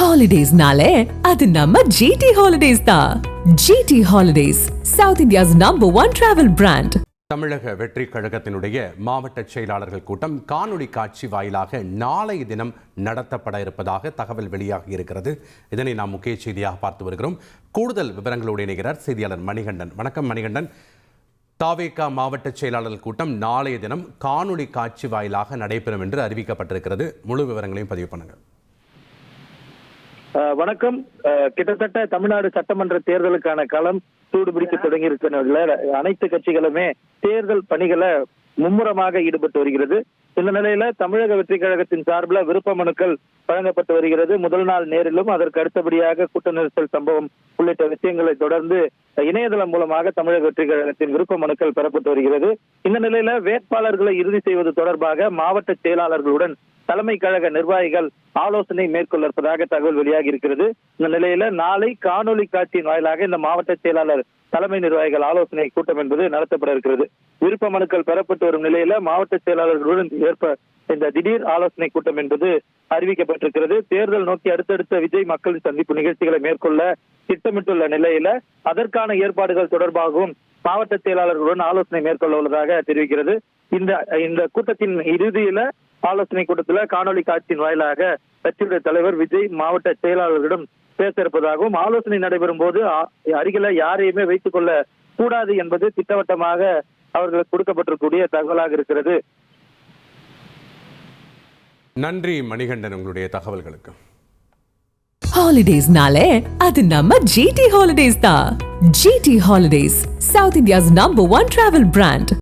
ஹாலிடேஸ்னாலே அது நம்ம ஜிடி ஹாலிடேஸ் தான். GT holidays, south India's #1 travel brand. தமிழக வெற்றி கழகத்தினுடைய மாவட்ட செயலாளர்கள் கூட்டம் காணொலி காட்சி வாயிலாக நாளைய தினம் நடத்தப்பட இருப்பதாக தகவல் வெளியாகி இருக்கிறது. இதனை நாம் முக்கிய செய்தியாக பார்த்து வருகிறோம். கூடுதல் விவரங்களோடு இணைகிறார் செய்தியாளர் மணிகண்டன். வணக்கம் மணிகண்டன். தாவேகா மாவட்ட செயலாளர்கள் கூட்டம் நாளைய தினம் காணொலி காட்சி வாயிலாக நடைபெறும் என்று அறிவிக்கப்பட்டிருக்கிறது. முழு விவரங்களையும் பதிவு பண்ணுங்கள். வணக்கம். கிட்டத்தட்ட தமிழ்நாடு சட்டமன்ற தேர்தலுக்கான களம் சூடுபிடிக்க தொடங்கி இருக்கிற அனைத்து கட்சிகளுமே தேர்தல் பணிகளை மும்முரமாக ஈடுபட்டு வருகிறது. இந்த நிலையில தமிழக வெற்றி கழகத்தின் சார்பில் விருப்ப மனுக்கள் வழங்கப்பட்டு வருகிறது. முதல் நாள் நேரிலும் அதற்கு அடுத்தபடியாக கூட்ட நெரிசல் சம்பவம் உள்ளிட்ட விஷயங்களை தொடர்ந்து இணையதளம் மூலமாக தமிழக வெற்றி கழகத்தின் விருப்ப மனுக்கள் பெறப்பட்டு வருகிறது. இந்த நிலையில வேட்பாளர்களை இறுதி செய்வது தொடர்பாக மாவட்ட செயலாளர்களுடன் தலைமை கழக நிர்வாகிகள் ஆலோசனை மேற்கொள்ள இருப்பதாக தகவல் வெளியாகி இருக்கிறது. இந்த நிலையில நாளை காணொலி காட்சியின் வாயிலாக இந்த மாவட்ட செயலாளர் தலைமை நிர்வாகிகள் ஆலோசனை கூட்டம் என்பது நடத்தப்பட இருக்கிறது. விருப்ப மனுக்கள் பெறப்பட்டு வரும் நிலையில மாவட்ட செயலாளர்களுடன் இந்த திடீர் ஆலோசனை கூட்டம் என்பது அறிவிக்கப்பட்டிருக்கிறது. தேர்தல் நோக்கி அடுத்தடுத்த விஜய் மக்கள் சந்திப்பு நிகழ்ச்சிகளை மேற்கொள்ள திட்டமிட்டுள்ள நிலையில அதற்கான ஏற்பாடுகள் தொடர்பாகவும் மாவட்ட செயலாளர்களுடன் ஆலோசனை மேற்கொள்ள உள்ளதாக தெரிவிக்கிறது. இந்த கூட்டத்தின் இறுதியில ஆலோசனை கூட்டத்தில் காணொலி காட்சியின் வாயிலாக கட்சியுடைய தலைவர் விஜய் மாவட்ட செயலாளர்களிடம் பேச இருப்பதாகவும், ஆலோசனை நடைபெறும் போது அருகில யாரையுமே வைத்துக் கொள்ள கூடாது என்பது திட்டவட்டமாக அவர்களுக்கு கொடுக்கப்பட்டிருக்கூடிய தகவலாக இருக்கிறது. நன்றி மணிகண்டன், உங்களுடைய தகவல்களுக்கு. ஹாலிடேஸ்னாலே அது நம்ம ஜிடி ஹாலிடேஸ் தான். GT holidays, south India's #1 travel brand.